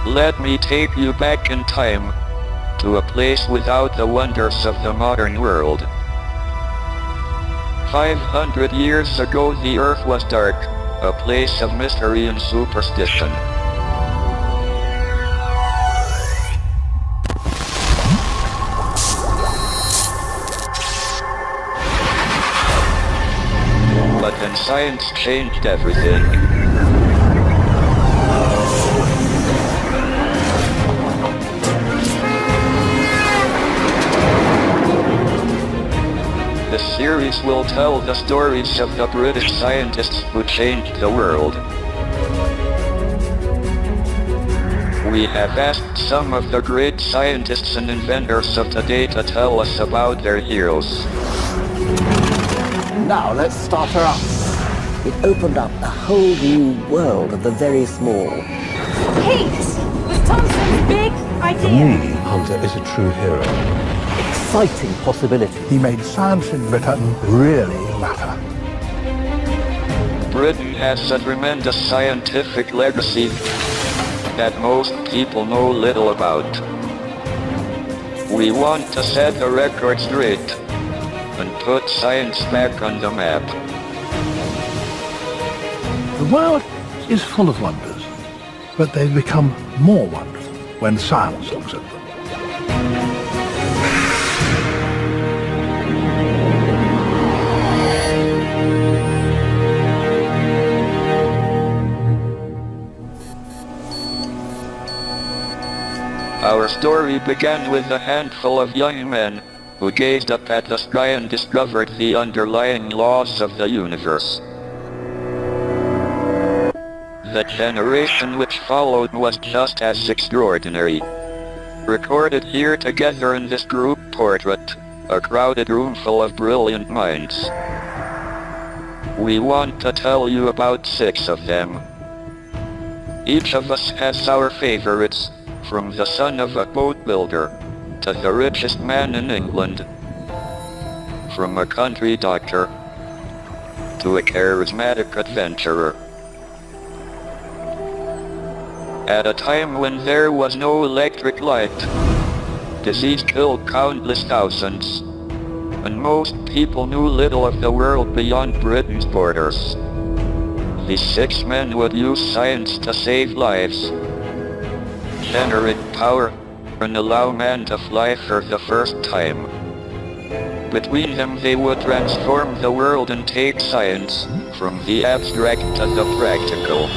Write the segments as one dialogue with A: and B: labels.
A: Let me take you back in time, to a place without the wonders of the modern world. 500 years ago the earth was dark, a place of mystery and superstition. But then science changed everything. This series will tell the stories of the British scientists who changed the world. We have asked some of the great scientists and inventors of today to tell us about their heroes.
B: Now let's start her up. It opened up a whole new world of the very small.
C: Heat was Thomson's big idea.
D: For me, Hunter is a true hero.
B: Exciting possibility.
E: He made science in Britain really matter.
A: Britain has a tremendous scientific legacy that most people know little about. We want to set the record straight and put science back on the map.
E: The world is full of wonders, but they've become more wonderful when science looks at them.
A: Our story began with a handful of young men who gazed up at the sky and discovered the underlying laws of the universe. The generation which followed was just as extraordinary. Recorded here together in this group portrait, a crowded room full of brilliant minds. We want to tell you about 6 of them. Each of us has our favorites, from the son of a boat builder to the richest man in England, from a country doctor to a charismatic adventurer. At a time when there was no electric light, disease killed countless thousands, and most people knew little of the world beyond Britain's borders. These 6 men would use science to save lives, generate power, and allow man to fly for the first time. Between them they would transform the world and take science from the abstract to the practical.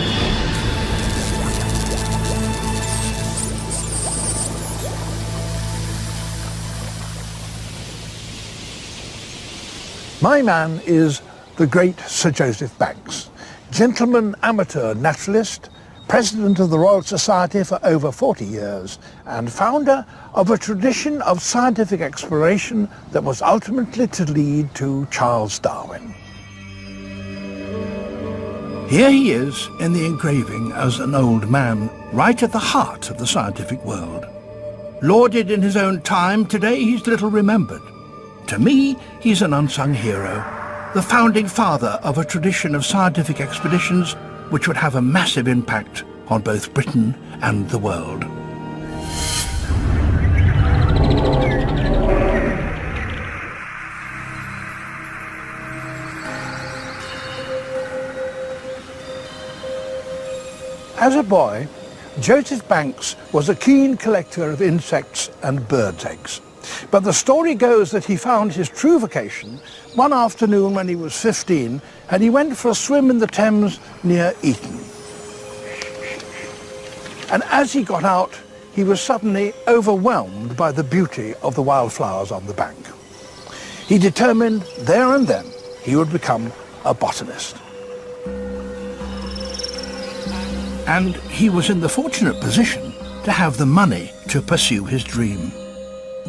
E: My man is the great Sir Joseph Banks, gentleman amateur naturalist, President of the Royal Society for over 40 years, and founder of a tradition of scientific exploration that was ultimately to lead to Charles Darwin. Here he is in the engraving as an old man, right at the heart of the scientific world. Lauded in his own time, today he's little remembered. To me, he's an unsung hero, the founding father of a tradition of scientific expeditions which would have a massive impact on both Britain and the world. As a boy, Joseph Banks was a keen collector of insects and birds' eggs. But the story goes that he found his true vocation one afternoon when he was 15, and he went for a swim in the Thames near Eton. And as he got out, he was suddenly overwhelmed by the beauty of the wildflowers on the bank. He determined there and then he would become a botanist. And he was in the fortunate position to have the money to pursue his dream.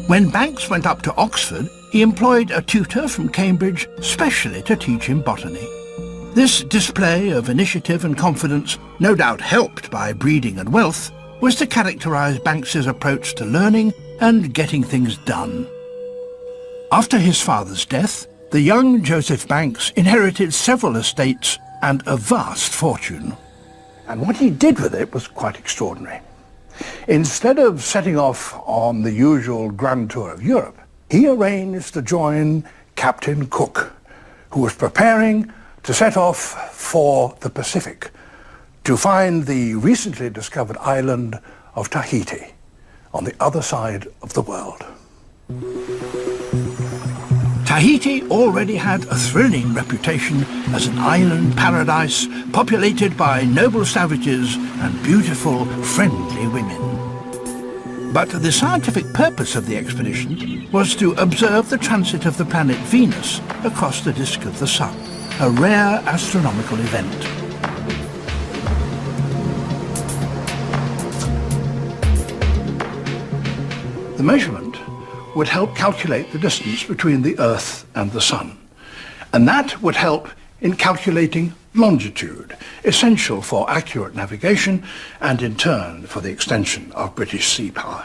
E: When Banks went up to Oxford, he employed a tutor from Cambridge specially to teach him botany. This display of initiative and confidence, no doubt helped by breeding and wealth, was to characterise Banks's approach to learning and getting things done. After his father's death, the young Joseph Banks inherited several estates and a vast fortune. And what he did with it was quite extraordinary. Instead of setting off on the usual grand tour of Europe, he arranged to join Captain Cook, who was preparing to set off for the Pacific to find the recently discovered island of Tahiti on the other side of the world. Tahiti already had a thrilling reputation as an island paradise populated by noble savages and beautiful, friendly women. But the scientific purpose of the expedition was to observe the transit of the planet Venus across the disk of the Sun, a rare astronomical event. The measurement would help calculate the distance between the Earth and the Sun, and that would help in calculating longitude, essential for accurate navigation and in turn for the extension of British sea power.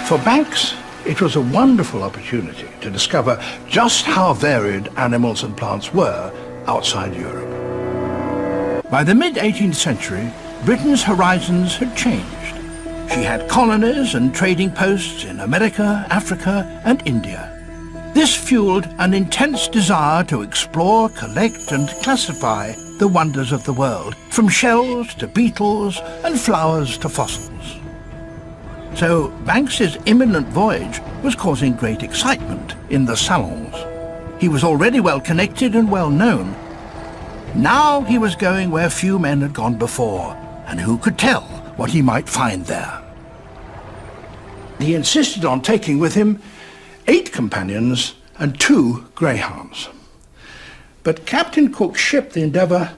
E: For Banks, it was a wonderful opportunity to discover just how varied animals and plants were outside Europe. By the mid-18th century, Britain's horizons had changed. She had colonies and trading posts in America, Africa, and India. This fueled an intense desire to explore, collect, and classify the wonders of the world, from shells to beetles and flowers to fossils. So Banks's imminent voyage was causing great excitement in the salons. He was already well connected and well known. Now he was going where few men had gone before, and who could tell what he might find there. He insisted on taking with him 8 companions and 2 greyhounds. But Captain Cook's ship, the Endeavour,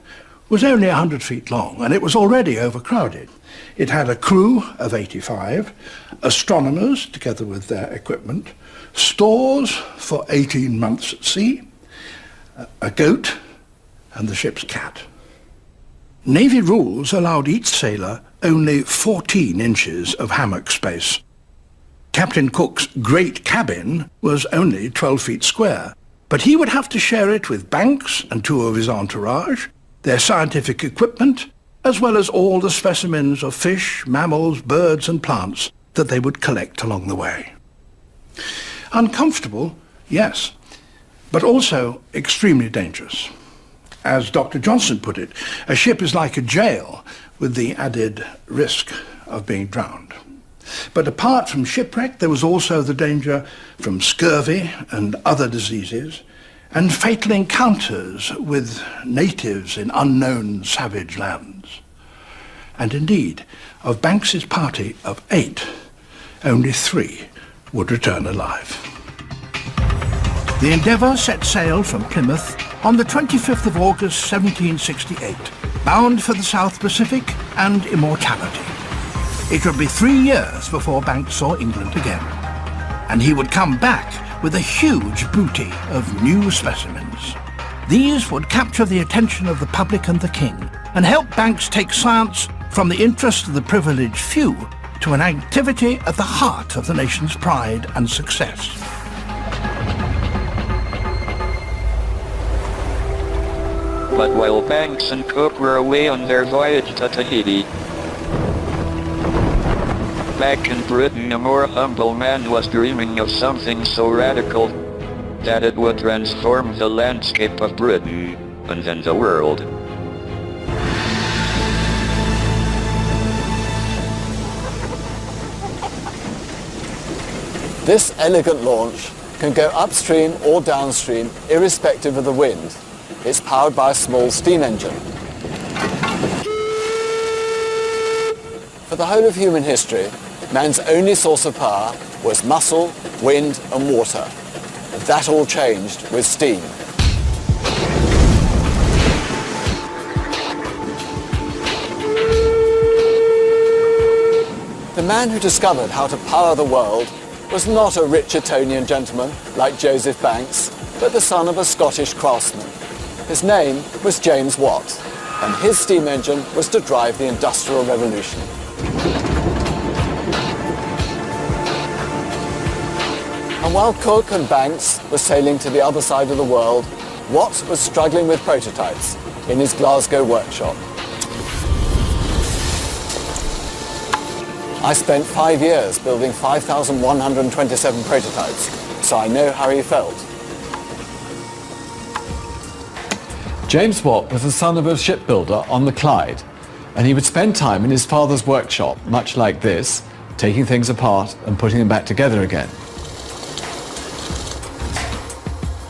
E: was only 100 feet long, and it was already overcrowded. It had a crew of 85, astronomers together with their equipment, stores for 18 months at sea, a goat, and the ship's cat. Navy rules allowed each sailor only 14 inches of hammock space. Captain Cook's great cabin was only 12 feet square, but he would have to share it with Banks and 2 of his entourage, their scientific equipment, as well as all the specimens of fish, mammals, birds and plants that they would collect along the way. Uncomfortable, yes, but also extremely dangerous. As Dr. Johnson put it, a ship is like a jail with the added risk of being drowned. But apart from shipwreck, there was also the danger from scurvy and other diseases, and fatal encounters with natives in unknown savage lands. And indeed, of Banks's party of 8, only 3 would return alive. The Endeavour set sail from Plymouth on the 25th of August 1768, bound for the South Pacific and immortality. It would be 3 years before Banks saw England again, and he would come back with a huge booty of new specimens. These would capture the attention of the public and the king, and help Banks take science from the interest of the privileged few to an activity at the heart of the nation's pride and success.
A: But while Banks and Cook were away on their voyage to Tahiti, back in Britain, a more humble man was dreaming of something so radical that it would transform the landscape of Britain and then the world.
F: This elegant launch can go upstream or downstream irrespective of the wind. It's powered by a small steam engine. For the whole of human history, man's only source of power was muscle, wind and water. That all changed with steam. The man who discovered how to power the world was not a rich Etonian gentleman like Joseph Banks, but the son of a Scottish craftsman. His name was James Watt, and his steam engine was to drive the Industrial Revolution. And while Cook and Banks were sailing to the other side of the world, Watt was struggling with prototypes in his Glasgow workshop. I spent 5 years building 5,127 prototypes, so I know how he felt. James Watt was the son of a shipbuilder on the Clyde, and he would spend time in his father's workshop, much like this, taking things apart and putting them back together again.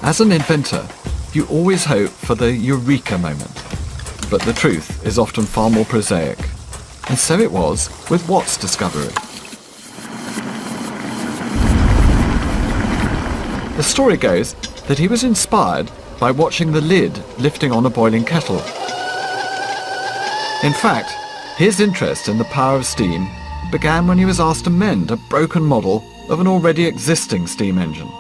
G: As an inventor, you always hope for the eureka moment. But the truth is often far more prosaic. And so it was with Watt's discovery. The story goes that he was inspired by watching the lid lifting on a boiling kettle. In fact, his interest in the power of steam began when he was asked to mend a broken model of an already existing steam engine.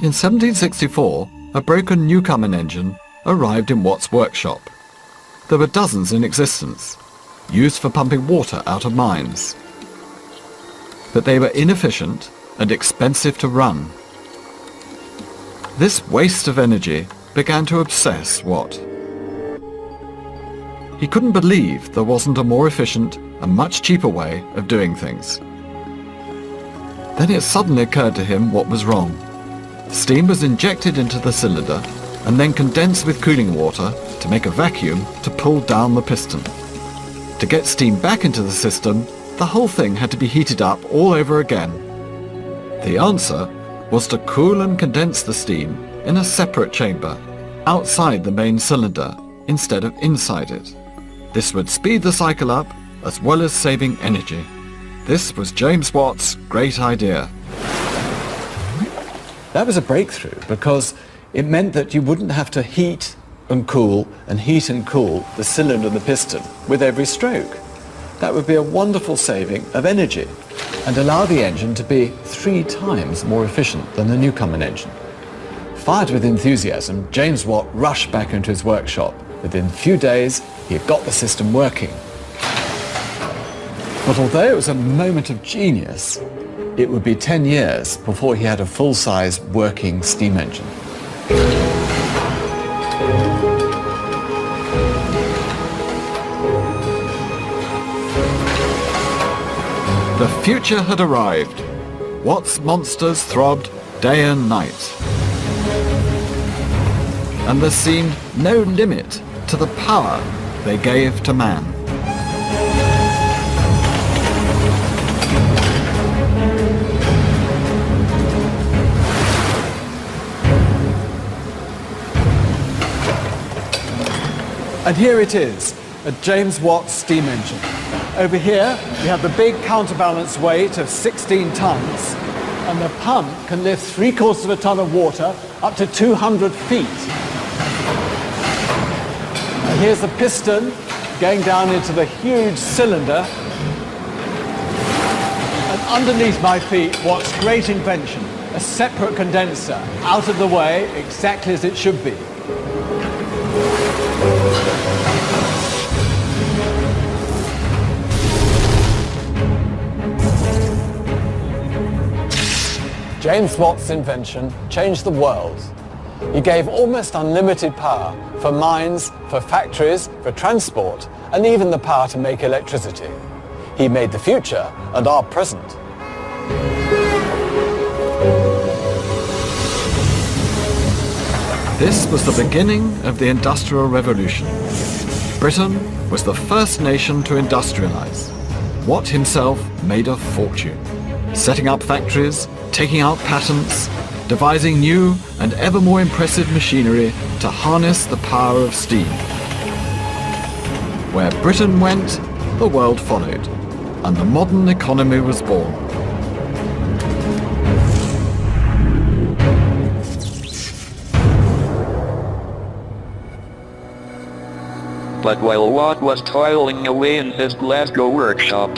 G: In 1764, a broken Newcomen engine arrived in Watt's workshop. There were dozens in existence, used for pumping water out of mines. But they were inefficient and expensive to run. This waste of energy began to obsess Watt. He couldn't believe there wasn't a more efficient and much cheaper way of doing things. Then it suddenly occurred to him what was wrong. Steam was injected into the cylinder and then condensed with cooling water to make a vacuum to pull down the piston. To get steam back into the system, the whole thing had to be heated up all over again. The answer was to cool and condense the steam in a separate chamber, outside the main cylinder, instead of inside it. This would speed the cycle up, as well as saving energy. This was James Watt's great idea.
F: That was a breakthrough because it meant that you wouldn't have to heat and cool the cylinder and the piston with every stroke. That would be a wonderful saving of energy and allow the engine to be 3 times more efficient than the Newcomen engine. Fired with enthusiasm, James Watt rushed back into his workshop. Within a few days, he had got the system working. But although it was a moment of genius, it would be 10 years before he had a full-size working steam engine.
G: The future had arrived. Watt's monsters throbbed day and night. And there seemed no limit to the power they gave to man.
F: And here it is, a James Watt steam engine. Over here, we have the big counterbalance weight of 16 tons, and the pump can lift 3/4 ton of water up to 200 feet. And here's the piston going down into the huge cylinder. And underneath my feet, Watt's great invention, a separate condenser, out of the way, exactly as it should be. James Watt's invention changed the world. He gave almost unlimited power for mines, for factories, for transport, and even the power to make electricity. He made the future and our present.
G: This was the beginning of the Industrial Revolution. Britain was the first nation to industrialize. Watt himself made a fortune, setting up factories, taking out patents, devising new and ever more impressive machinery to harness the power of steam. Where Britain went, the world followed, and the modern economy was born.
A: But while Watt was toiling away in his Glasgow workshop,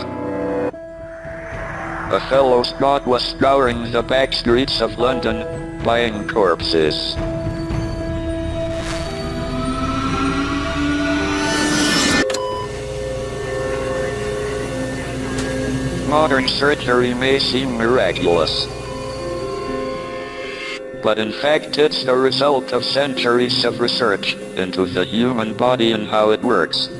A: a fellow Scot was scouring the back streets of London, buying corpses. Modern surgery may seem miraculous, but in fact it's the result of centuries of research into the human body and how it works.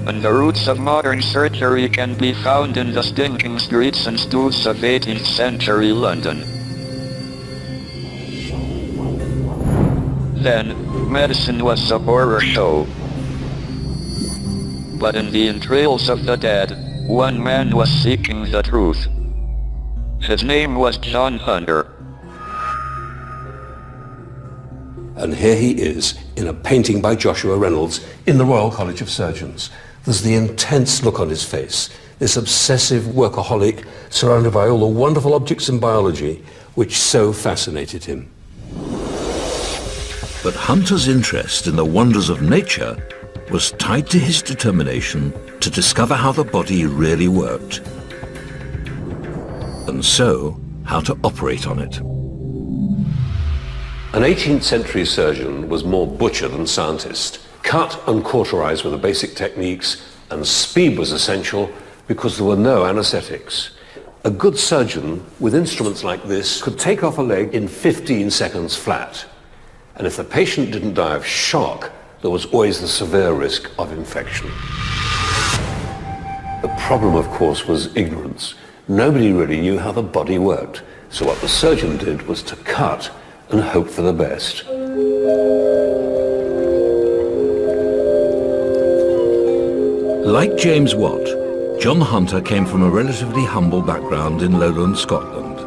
A: and the roots of modern surgery can be found in the stinking streets and stools of 18th century London. Then, medicine was a horror show. But in the entrails of the dead, one man was seeking the truth. His name was John Hunter.
D: And here he is, in a painting by Joshua Reynolds in the Royal College of Surgeons. There's the intense look on his face, this obsessive workaholic surrounded by all the wonderful objects in biology which so fascinated him.
H: But Hunter's interest in the wonders of nature was tied to his determination to discover how the body really worked, and so how to operate on it.
D: An 18th century surgeon was more butcher than scientist. Cut and cauterize were the basic techniques, and speed was essential because there were no anesthetics. A good surgeon with instruments like this could take off a leg in 15 seconds flat. And if the patient didn't die of shock, there was always the severe risk of infection. The problem, of course, was ignorance. Nobody really knew how the body worked. So what the surgeon did was to cut and hope for the best.
H: Like James Watt, John Hunter came from a relatively humble background in lowland Scotland.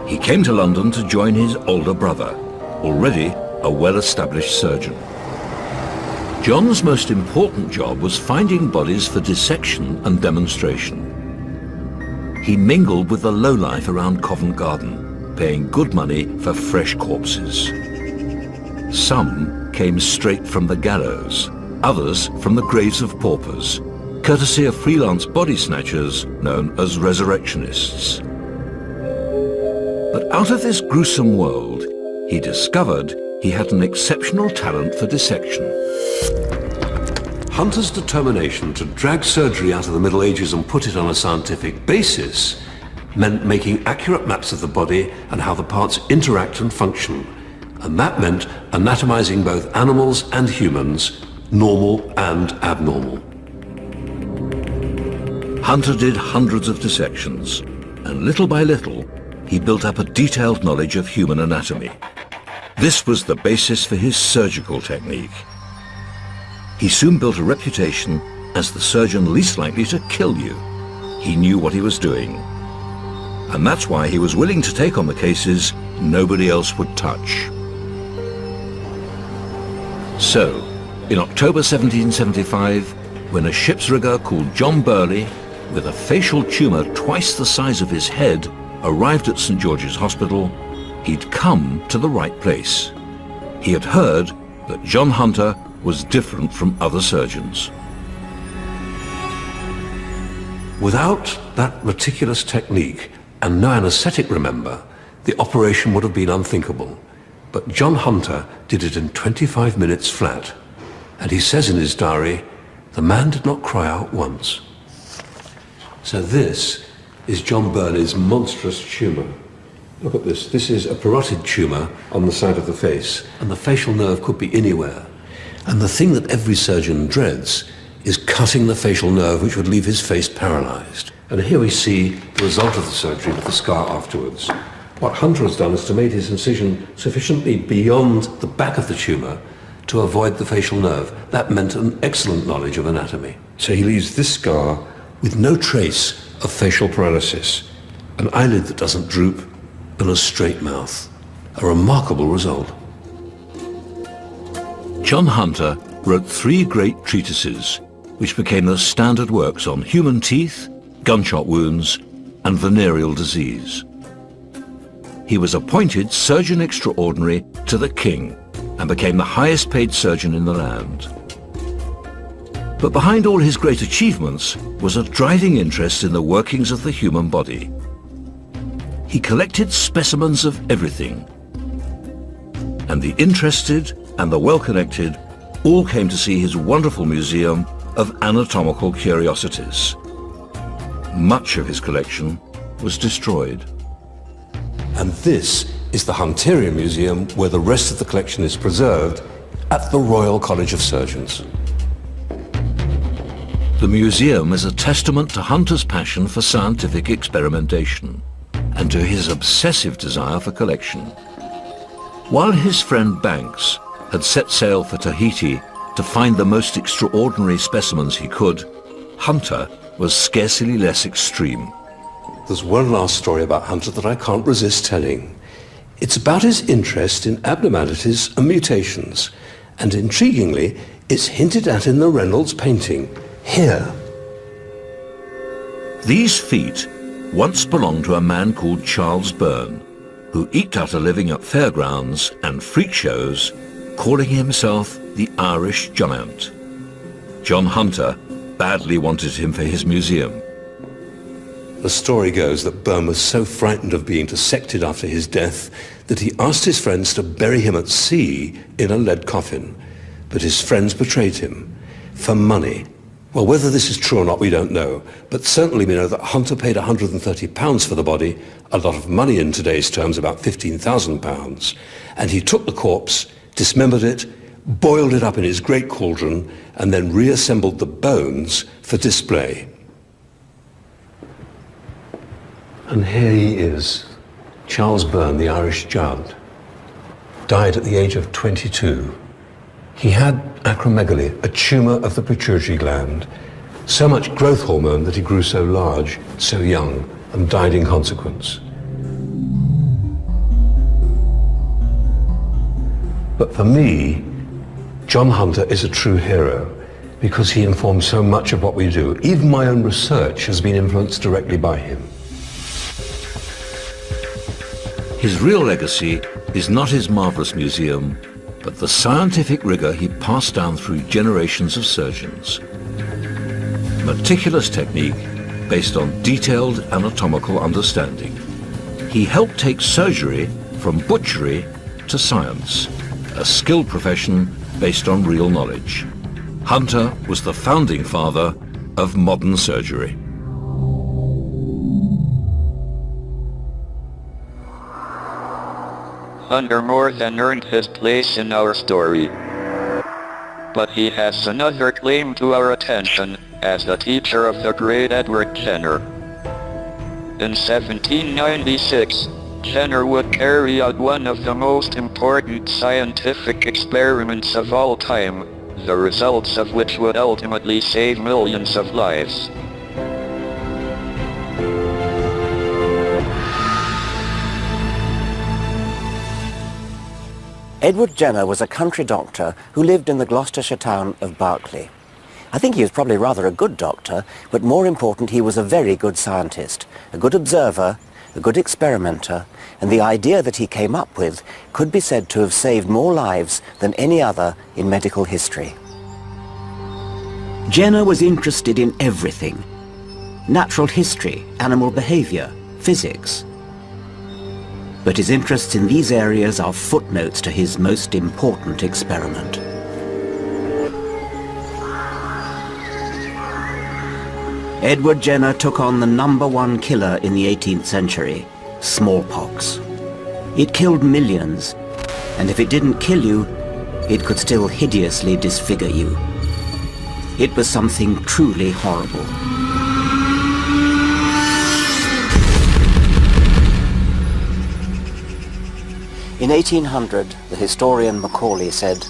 H: He came to London to join his older brother, already a well-established surgeon. John's most important job was finding bodies for dissection and demonstration. He mingled with the lowlife around Covent Garden, paying good money for fresh corpses. Some came straight from the gallows, others from the graves of paupers, courtesy of freelance body snatchers known as resurrectionists. But out of this gruesome world, he discovered he had an exceptional talent for dissection.
D: Hunter's determination to drag surgery out of the Middle Ages and put it on a scientific basis meant making accurate maps of the body and how the parts interact and function. And that meant anatomizing both animals and humans, normal and abnormal.
H: Hunter did hundreds of dissections, and little by little, he built up a detailed knowledge of human anatomy. This was the basis for his surgical technique. He soon built a reputation as the surgeon least likely to kill you. He knew what he was doing. And that's why he was willing to take on the cases nobody else would touch. So, in October 1775, when a ship's rigger called John Burley, with a facial tumour twice the size of his head, arrived at St. George's Hospital, he'd come to the right place. He had heard that John Hunter was different from other surgeons.
D: Without that meticulous technique, and no anaesthetic, remember, the operation would have been unthinkable. But John Hunter did it in 25 minutes flat. And he says in his diary, the man did not cry out once. So this is John Burley's monstrous tumour. Look at this. This is a parotid tumour on the side of the face, and the facial nerve could be anywhere. And the thing that every surgeon dreads is cutting the facial nerve, which would leave his face paralysed. And here we see the result of the surgery with the scar afterwards. What Hunter has done is to make his incision sufficiently beyond the back of the tumour to avoid the facial nerve. That meant an excellent knowledge of anatomy. So he leaves this scar with no trace of facial paralysis, an eyelid that doesn't droop, and a straight mouth. A remarkable result.
H: John Hunter wrote 3 great treatises, which became the standard works on human teeth, gunshot wounds, and venereal disease. He was appointed Surgeon Extraordinary to the King and became the highest paid surgeon in the land. But behind all his great achievements was a driving interest in the workings of the human body. He collected specimens of everything, and the interested and the well-connected all came to see his wonderful museum of anatomical curiosities. Much of his collection was destroyed.
D: And this is the Hunterian Museum, where the rest of the collection is preserved at the Royal College of Surgeons.
H: The museum is a testament to Hunter's passion for scientific experimentation and to his obsessive desire for collection. While his friend Banks had set sail for Tahiti to find the most extraordinary specimens he could, Hunter was scarcely less extreme.
D: There's one last story about Hunter that I can't resist telling. It's about his interest in abnormalities and mutations, and intriguingly, it's hinted at in the Reynolds painting, here.
H: These feet once belonged to a man called Charles Byrne, who eked out a living at fairgrounds and freak shows, calling himself the Irish Giant. John Hunter badly wanted him for his museum.
D: The story goes that Byrne was so frightened of being dissected after his death that he asked his friends to bury him at sea in a lead coffin. But his friends betrayed him for money. Well, whether this is true or not, we don't know. But certainly we know that Hunter paid £130 for the body, a lot of money in today's terms, about £15,000. And he took the corpse, dismembered it, boiled it up in his great cauldron, and then reassembled the bones for display. And here he is, Charles Byrne, the Irish Giant. Died at the age of 22. He had acromegaly, a tumour of the pituitary gland, so much growth hormone that he grew so large, so young, and died in consequence. But for me, John Hunter is a true hero because he informed so much of what we do. Even my own research has been influenced directly by him.
H: His real legacy is not his marvellous museum, but the scientific rigour he passed down through generations of surgeons. Meticulous technique based on detailed anatomical understanding. He helped take surgery from butchery to science, a skilled profession based on real knowledge. Hunter was the founding father of modern surgery.
A: Hunter more than earned his place in our story. But he has another claim to our attention as the teacher of the great Edward Jenner. In 1796, Jenner would carry out one of the most important scientific experiments of all time, the results of which would ultimately save millions of lives.
B: Edward Jenner was a country doctor who lived in the Gloucestershire town of Berkeley. I think he was probably rather a good doctor, but more important, he was a very good scientist, a good observer, a good experimenter, and the idea that he came up with could be said to have saved more lives than any other in medical history. Jenner was interested in everything: natural history, animal behavior, physics. But his interests in these areas are footnotes to his most important experiment. Edward Jenner took on the #1 killer in the 18th century, smallpox. It killed millions, and if it didn't kill you, it could still hideously disfigure you. It was something truly horrible. In 1800, the historian Macaulay said,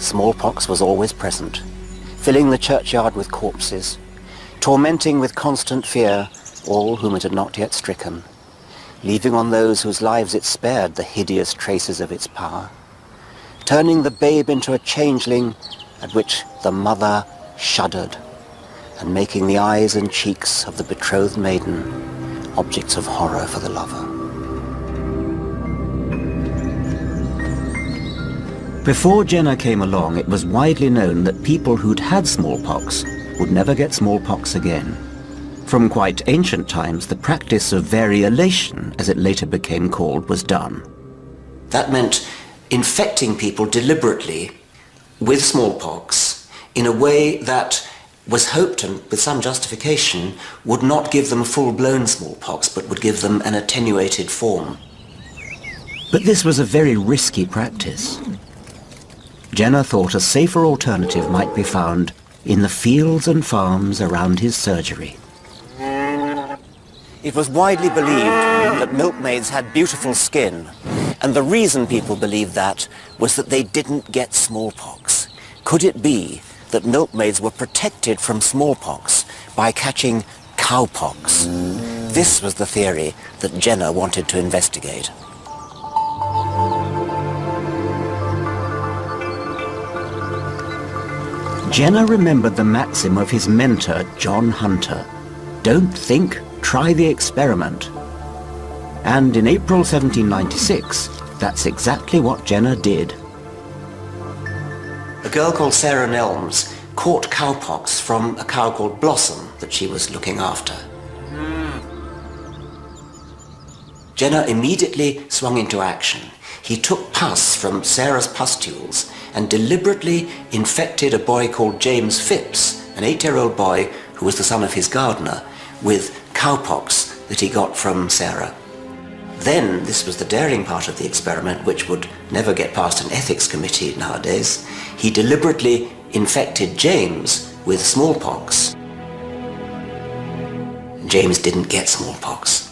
B: smallpox was always present, filling the churchyard with corpses, tormenting with constant fear all whom it had not yet stricken, leaving on those whose lives it spared the hideous traces of its power, turning the babe into a changeling at which the mother shuddered, and making the eyes and cheeks of the betrothed maiden objects of horror for the lover. Before Jenner came along, it was widely known that people who'd had smallpox would never get smallpox again. From quite ancient times, the practice of variolation, as it later became called, was done. That meant infecting people deliberately with smallpox in a way that was hoped, and with some justification, would not give them full-blown smallpox, but would give them an attenuated form. But this was a very risky practice. Jenner thought a safer alternative might be found in the fields and farms around his surgery.
I: It was widely believed that milkmaids had beautiful skin, and the reason people believed that was that they didn't get smallpox. Could it be that milkmaids were protected from smallpox by catching cowpox? This was the theory that Jenner wanted to investigate.
B: Jenner remembered the maxim of his mentor, John Hunter. Don't think, try the experiment. And in April 1796, that's exactly what Jenner did.
I: A girl called Sarah Nelms caught cowpox from a cow called Blossom that she was looking after. Jenner immediately swung into action. He took pus from Sarah's pustules and deliberately infected a boy called James Phipps, an 8-year-old boy who was the son of his gardener, with cowpox that he got from Sarah. Then, this was the daring part of the experiment, which would never get past an ethics committee nowadays, he deliberately infected James with smallpox. James didn't get smallpox.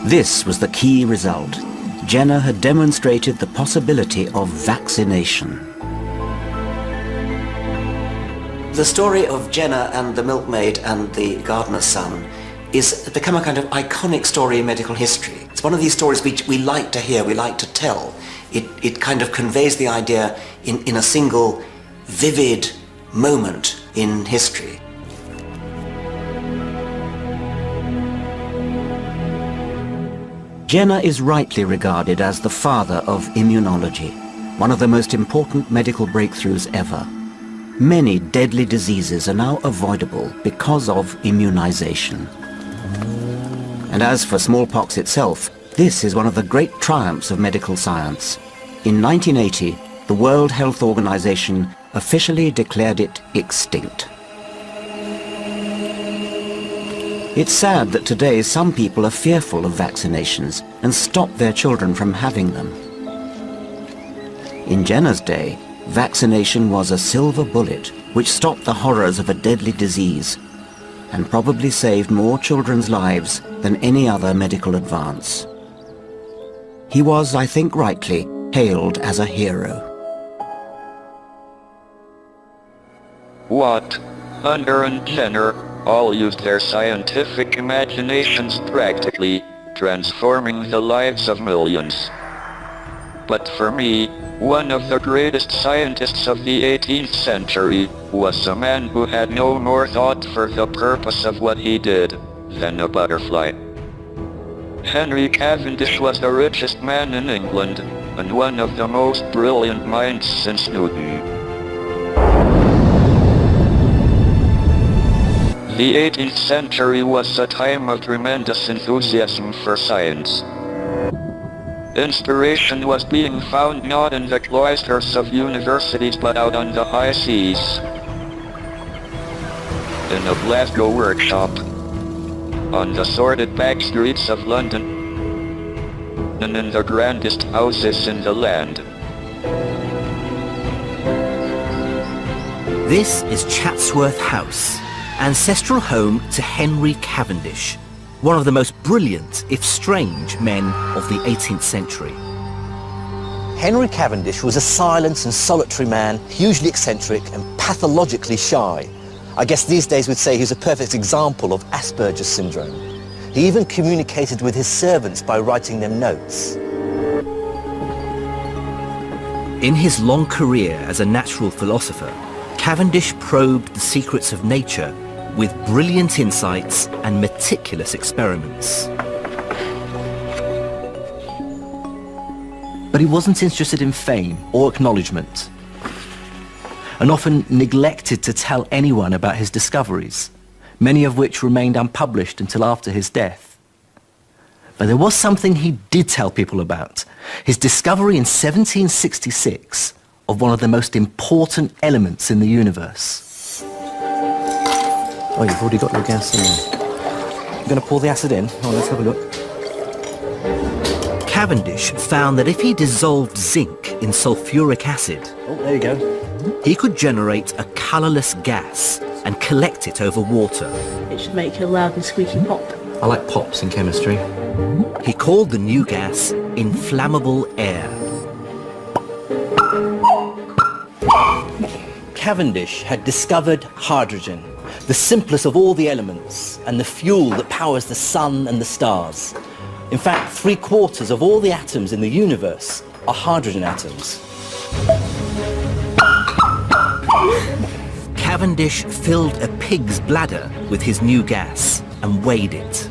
B: This was the key result. Jenner had demonstrated the possibility of vaccination.
I: The story of Jenner and the milkmaid and the gardener's son is become a kind of iconic story in medical history. It's one of these stories which we like to hear, we like to tell. It kind of conveys the idea in a single vivid moment in history.
B: Jenner is rightly regarded as the father of immunology, one of the most important medical breakthroughs ever. Many deadly diseases are now avoidable because of immunization. And as for smallpox itself, this is one of the great triumphs of medical science. In 1980, the World Health Organization officially declared it extinct. It's sad that today some people are fearful of vaccinations and stop their children from having them. In Jenner's day, vaccination was a silver bullet which stopped the horrors of a deadly disease and probably saved more children's lives than any other medical advance. He was, I think rightly, hailed as a hero.
A: Watt, Hunter and Jenner all used their scientific imaginations practically, transforming the lives of millions. But for me, one of the greatest scientists of the 18th century was a man who had no more thought for the purpose of what he did than a butterfly. Henry Cavendish was the richest man in England, and one of the most brilliant minds since Newton. The 18th century was a time of tremendous enthusiasm for science. Inspiration was being found not in the cloisters of universities but out on the high seas. In a Glasgow workshop, on the sordid back streets of London, and in the grandest houses in the land.
J: This is Chatsworth House, ancestral home to Henry Cavendish, one of the most brilliant, if strange, men of the 18th century.
K: Henry Cavendish was a silent and solitary man, hugely eccentric and pathologically shy. I guess these days we'd say he was a perfect example of Asperger's syndrome. He even communicated with his servants by writing them notes.
J: In his long career as a natural philosopher, Cavendish probed the secrets of nature with brilliant insights and meticulous experiments. But he wasn't interested in fame or acknowledgement, and often neglected to tell anyone about his discoveries, many of which remained unpublished until after his death. But there was something he did tell people about, his discovery in 1766 of one of the most important elements in the universe.
K: Oh, you've already got your gas in there. You're going to pour the acid in? Oh, let's have a look.
J: Cavendish found that if he dissolved zinc in sulfuric acid...
K: Oh, there you go.
J: He could generate a colourless gas and collect it over water.
C: It should make a loud and squeaky pop.
J: I like pops in chemistry. He called the new gas inflammable air. Cavendish had discovered hydrogen, the simplest of all the elements, and the fuel that powers the sun and the stars. In fact, 3/4 of all the atoms in the universe are hydrogen atoms. Cavendish filled a pig's bladder with his new gas and weighed it.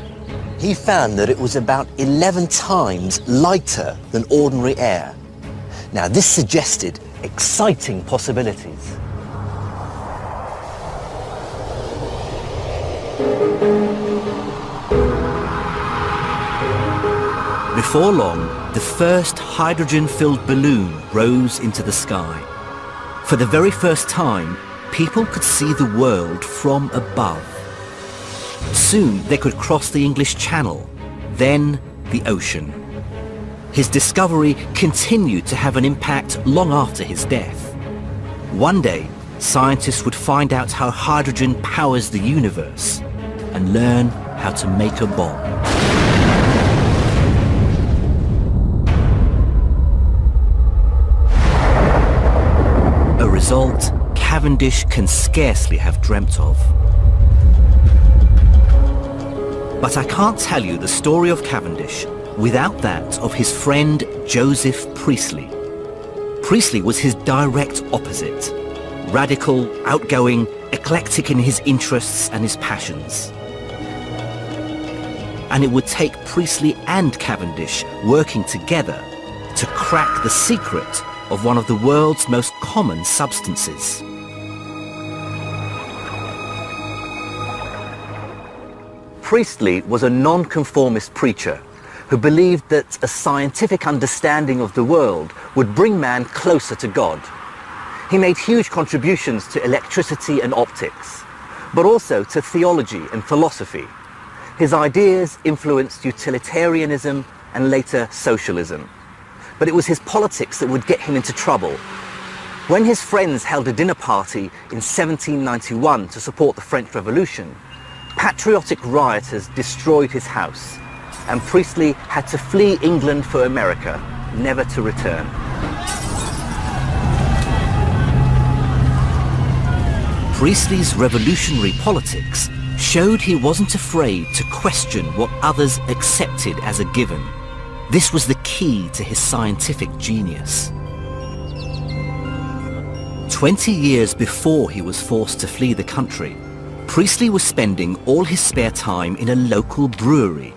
K: He found that it was about 11 times lighter than ordinary air. Now, this suggested exciting possibilities.
J: Before long, the first hydrogen-filled balloon rose into the sky. For the very first time, people could see the world from above. Soon they could cross the English Channel, then the ocean. His discovery continued to have an impact long after his death. One day, scientists would find out how hydrogen powers the universe and learn how to make a bomb. A result Cavendish can scarcely have dreamt of. But I can't tell you the story of Cavendish without that of his friend Joseph Priestley. Priestley was his direct opposite. Radical, outgoing, eclectic in his interests and his passions. And it would take Priestley and Cavendish working together to crack the secret of one of the world's most common substances. Priestley was a nonconformist preacher who believed that a scientific understanding of the world would bring man closer to God. He made huge contributions to electricity and optics, but also to theology and philosophy. His ideas influenced utilitarianism and later socialism. But it was his politics that would get him into trouble. When his friends held a dinner party in 1791 to support the French Revolution, patriotic rioters destroyed his house, and Priestley had to flee England for America, never to return. Priestley's revolutionary politics showed he wasn't afraid to question what others accepted as a given. This was the key to his scientific genius. 20 years before he was forced to flee the country, Priestley was spending all his spare time in a local brewery,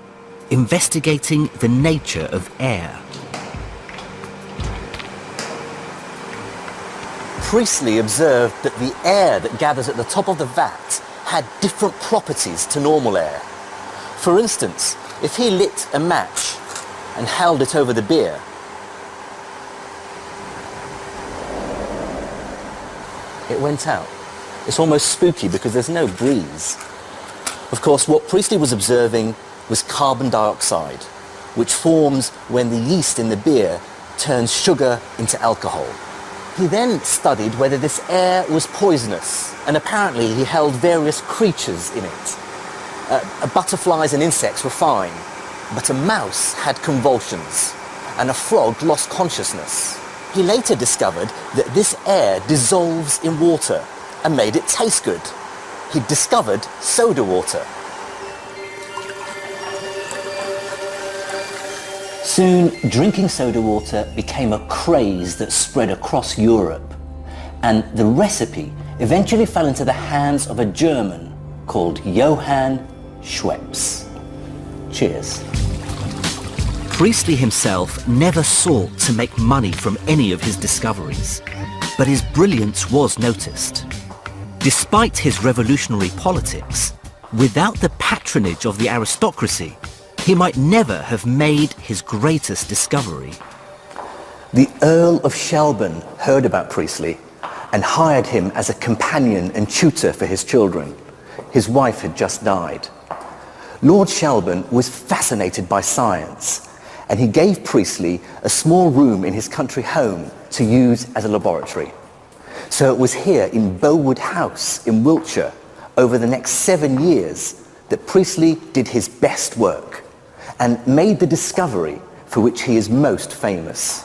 J: investigating the nature of air.
K: Priestley observed that the air that gathers at the top of the vat had different properties to normal air. For instance, if he lit a match and held it over the beer, it went out. It's almost spooky because there's no breeze. Of course, what Priestley was observing was carbon dioxide, which forms when the yeast in the beer turns sugar into alcohol. He then studied whether this air was poisonous, and apparently he held various creatures in it. Butterflies and insects were fine, but a mouse had convulsions, and a frog lost consciousness. He later discovered that this air dissolves in water and made it taste good. He discovered soda water. Soon, drinking soda water became a craze that spread across Europe, and the recipe eventually fell into the hands of a German called Johann Schweppes. Cheers.
J: Priestley himself never sought to make money from any of his discoveries, but his brilliance was noticed. Despite his revolutionary politics, without the patronage of the aristocracy, he might never have made his greatest discovery.
K: The Earl of Shelburne heard about Priestley and hired him as a companion and tutor for his children. His wife had just died. Lord Shelburne was fascinated by science, and he gave Priestley a small room in his country home to use as a laboratory. So it was here in Bowood House in Wiltshire over the next 7 years that Priestley did his best work and made the discovery for which he is most famous.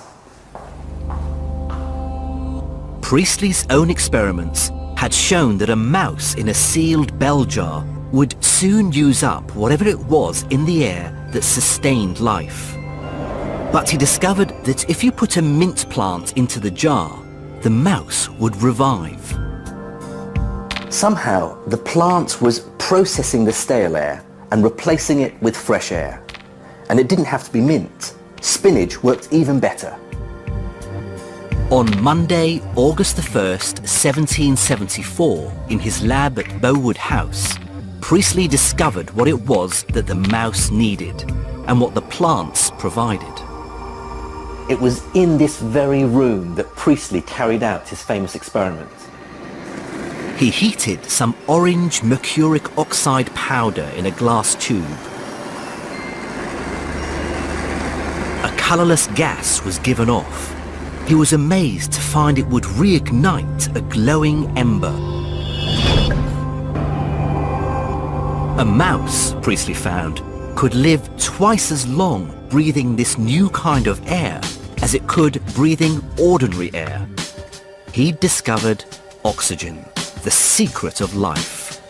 J: Priestley's own experiments had shown that a mouse in a sealed bell jar would soon use up whatever it was in the air that sustained life. But he discovered that if you put a mint plant into the jar, the mouse would revive.
K: Somehow, the plant was processing the stale air and replacing it with fresh air. And it didn't have to be mint. Spinach worked even better.
J: On Monday, August the 1st, 1774, in his lab at Bowood House, Priestley discovered what it was that the mouse needed and what the plants provided.
K: It was in this very room that Priestley carried out his famous experiment.
J: He heated some orange mercuric oxide powder in a glass tube. A colourless gas was given off. He was amazed to find it would reignite a glowing ember. A mouse, Priestley found, could live twice as long breathing this new kind of air as it could breathing ordinary air. He'd discovered oxygen, the secret of life.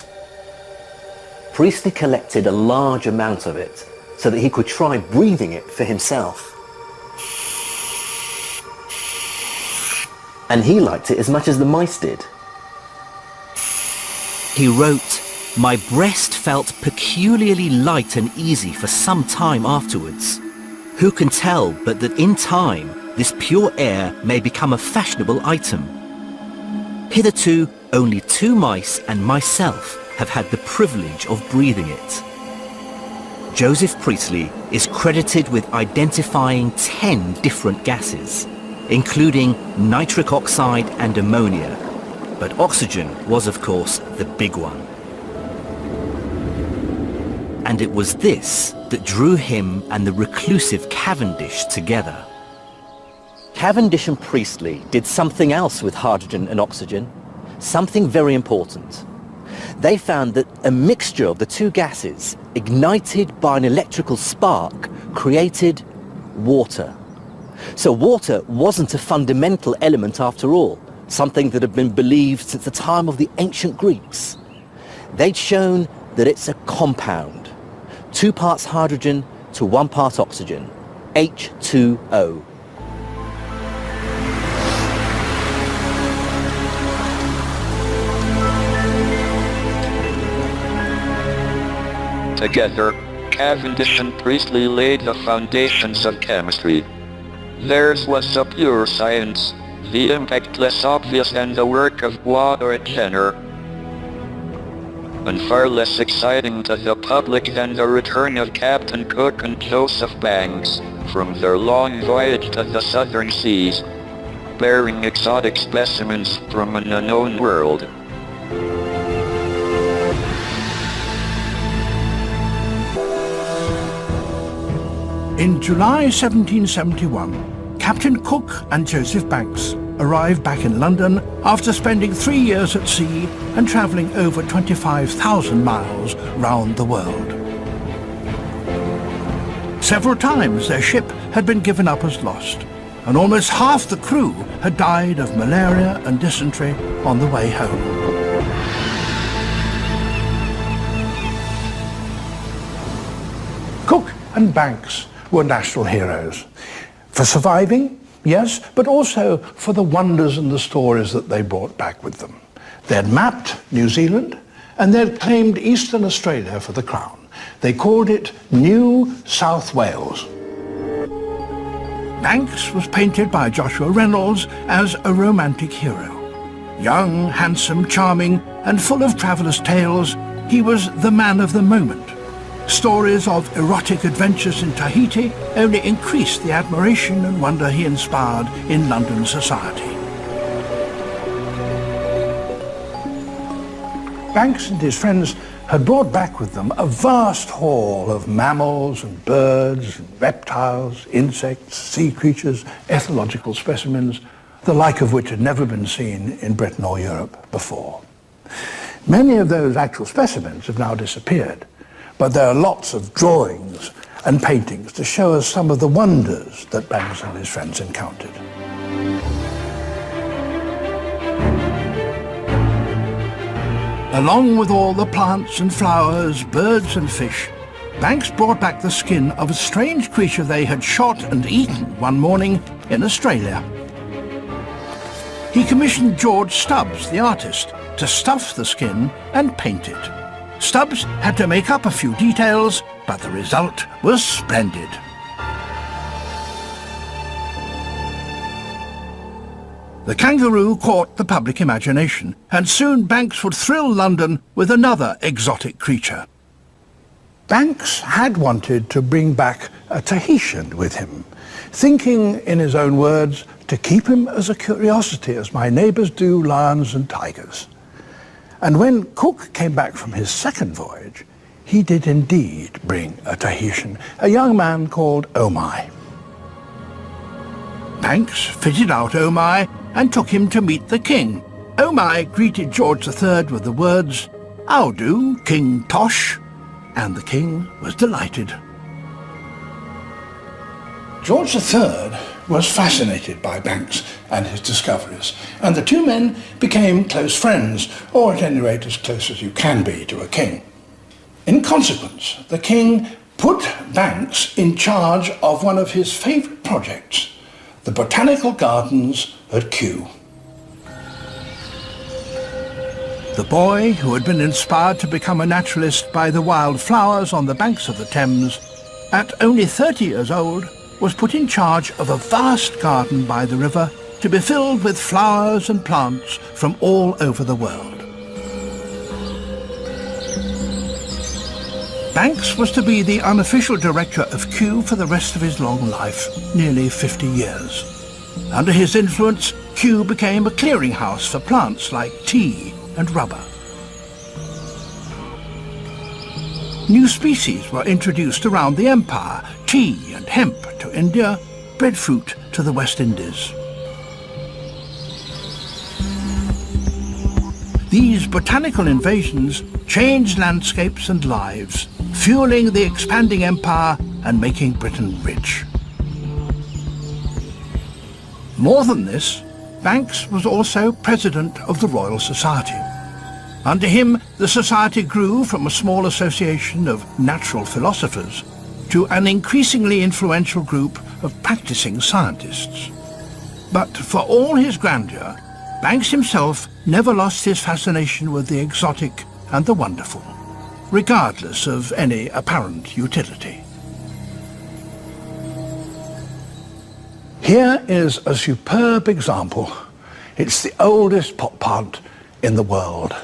K: Priestley collected a large amount of it so that he could try breathing it for himself. And he liked it as much as the mice did.
J: He wrote, "My breast felt peculiarly light and easy for some time afterwards. Who can tell but that in time this pure air may become a fashionable item? Hitherto, only 2 mice and myself have had the privilege of breathing it." Joseph Priestley is credited with identifying 10 different gases, including nitric oxide and ammonia, but oxygen was of course the big one. And it was this that drew him and the reclusive Cavendish together.
K: Cavendish and Priestley did something else with hydrogen and oxygen, something very important. They found that a mixture of the 2 gases, ignited by an electrical spark, created water. So water wasn't a fundamental element after all, something that had been believed since the time of the ancient Greeks. They'd shown that it's a compound, 2 parts hydrogen to 1 part oxygen, H2O.
A: Together, Cavendish and Priestley laid the foundations of chemistry. Theirs was the pure science, the impact less obvious than the work of Watt or Jenner, and far less exciting to the public than the return of Captain Cook and Joseph Banks from their long voyage to the southern seas, bearing exotic specimens from an unknown world.
E: In July 1771, Captain Cook and Joseph Banks arrived back in London after spending 3 years at sea and travelling over 25,000 miles round the world. Several times their ship had been given up as lost, and almost half the crew had died of malaria and dysentery on the way home. Cook and Banks were national heroes. For surviving, yes, but also for the wonders and the stories that they brought back with them. They'd mapped New Zealand and they'd claimed Eastern Australia for the crown. They called it New South Wales. Banks was painted by Joshua Reynolds as a romantic hero. Young, handsome, charming, and full of traveller's tales, he was the man of the moment. Stories of erotic adventures in Tahiti only increased the admiration and wonder he inspired in London society. Banks and his friends had brought back with them a vast haul of mammals and birds and reptiles, insects, sea creatures, ethological specimens, the like of which had never been seen in Britain or Europe before. Many of those actual specimens have now disappeared, but there are lots of drawings and paintings to show us some of the wonders that Banks and his friends encountered. Along with all the plants and flowers, birds and fish, Banks brought back the skin of a strange creature they had shot and eaten one morning in Australia. He commissioned George Stubbs, the artist, to stuff the skin and paint it. Stubbs had to make up a few details, but the result was splendid. The kangaroo caught the public imagination, and soon Banks would thrill London with another exotic creature. Banks had wanted to bring back a Tahitian with him, thinking, in his own words, to keep him as a curiosity as my neighbours do lions and tigers. And when Cook came back from his second voyage, he did indeed bring a Tahitian, a young man called Omai. Banks fitted out Omai and took him to meet the king. Omai greeted George III with the words, "How do, King Tosh?" and the king was delighted. George III was fascinated by Banks and his discoveries, and the two men became close friends, or at any rate as close as you can be to a king. In consequence, the king put Banks in charge of one of his favourite projects, the botanical gardens at Kew. The boy, who had been inspired to become a naturalist by the wild flowers on the banks of the Thames, at only 30 years old, was put in charge of a vast garden by the river to be filled with flowers and plants from all over the world. Banks was to be the unofficial director of Kew for the rest of his long life, nearly 50 years. Under his influence, Kew became a clearinghouse for plants like tea and rubber. New species were introduced around the empire, tea and hemp to India, breadfruit to the West Indies. These botanical invasions changed landscapes and lives, fueling the expanding empire and making Britain rich. More than this, Banks was also president of the Royal Society. Under him, the society grew from a small association of natural philosophers to an increasingly influential group of practicing scientists. But for all his grandeur, Banks himself never lost his fascination with the exotic and the wonderful, regardless of any apparent utility. Here is a superb example. It's the oldest pot plant in the world,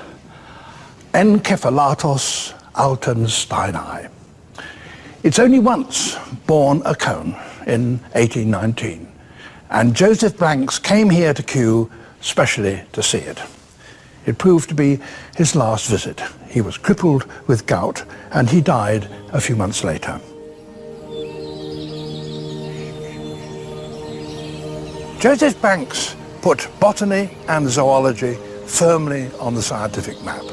E: Encephalatos altensteini. It's only once borne a cone in 1819, and Joseph Banks came here to Kew specially to see it. It proved to be his last visit. He was crippled with gout, and he died a few months later. Joseph Banks put botany and zoology firmly on the scientific map.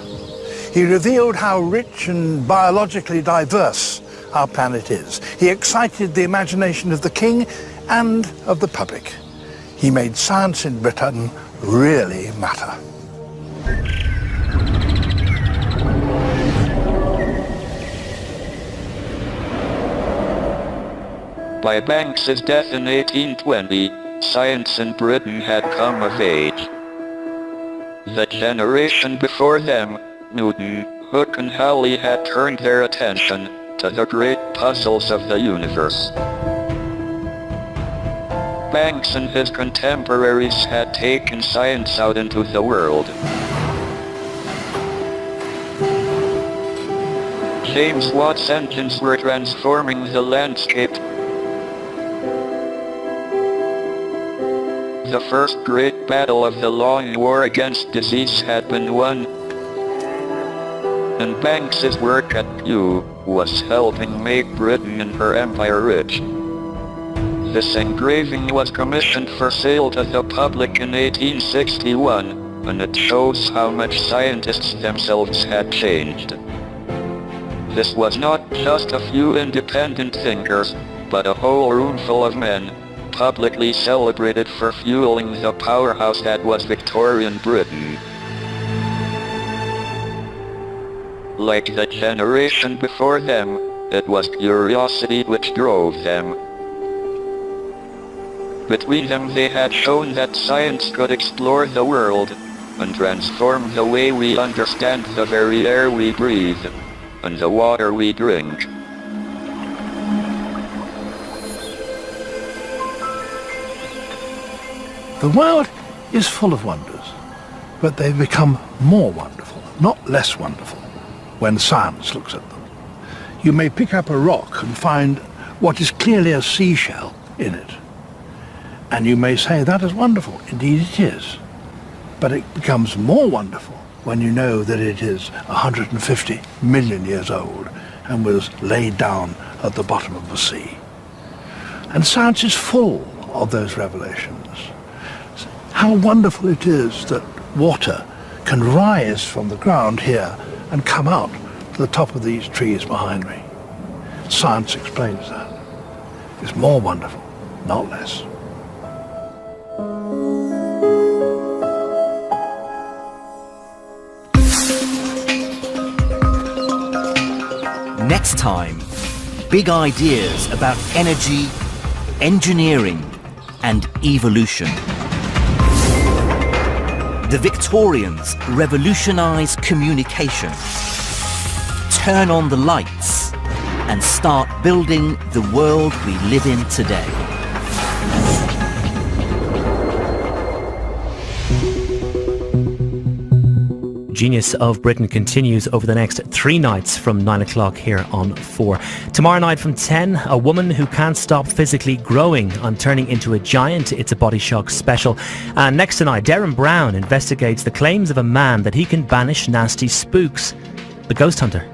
E: He revealed how rich and biologically diverse our planet is. He excited the imagination of the king and of the public. He made science in Britain really matter.
A: By Banks's death in 1820, science in Britain had come of age. The generation before them, Newton, Hooke and Halley, had turned their attention to the great puzzles of the universe. Banks and his contemporaries had taken science out into the world. James Watt's engines were transforming the landscape. The first great battle of the long war against disease had been won, and Banks's work at Kew was helping make Britain and her empire rich. This engraving was commissioned for sale to the public in 1861, and it shows how much scientists themselves had changed. This was not just a few independent thinkers, but a whole roomful of men, publicly celebrated for fueling the powerhouse that was Victorian Britain. Like the generation before them, it was curiosity which drove them. Between them they had shown that science could explore the world, and transform the way we understand the very air we breathe, and the water we drink.
E: The world is full of wonders, but they become more wonderful, not less wonderful, when science looks at them. You may pick up a rock and find what is clearly a seashell in it. And you may say that is wonderful. Indeed it is. But it becomes more wonderful when you know that it is 150 million years old and was laid down at the bottom of the sea. And science is full of those revelations. How wonderful it is that water can rise from the ground here and come out to the top of these trees behind me. Science explains that. It's more wonderful, not less.
J: Next time, big ideas about energy, engineering, and evolution. The Victorians revolutionized communication. Turn on the lights and start building the world we live in today.
L: Genius of Britain continues over the next 3 nights from 9 o'clock here on 4. Tomorrow night from 10, a woman who can't stop physically growing on turning into a giant. It's a Body Shock special. And next tonight, Darren Brown investigates the claims of a man that he can banish nasty spooks. The Ghost Hunter.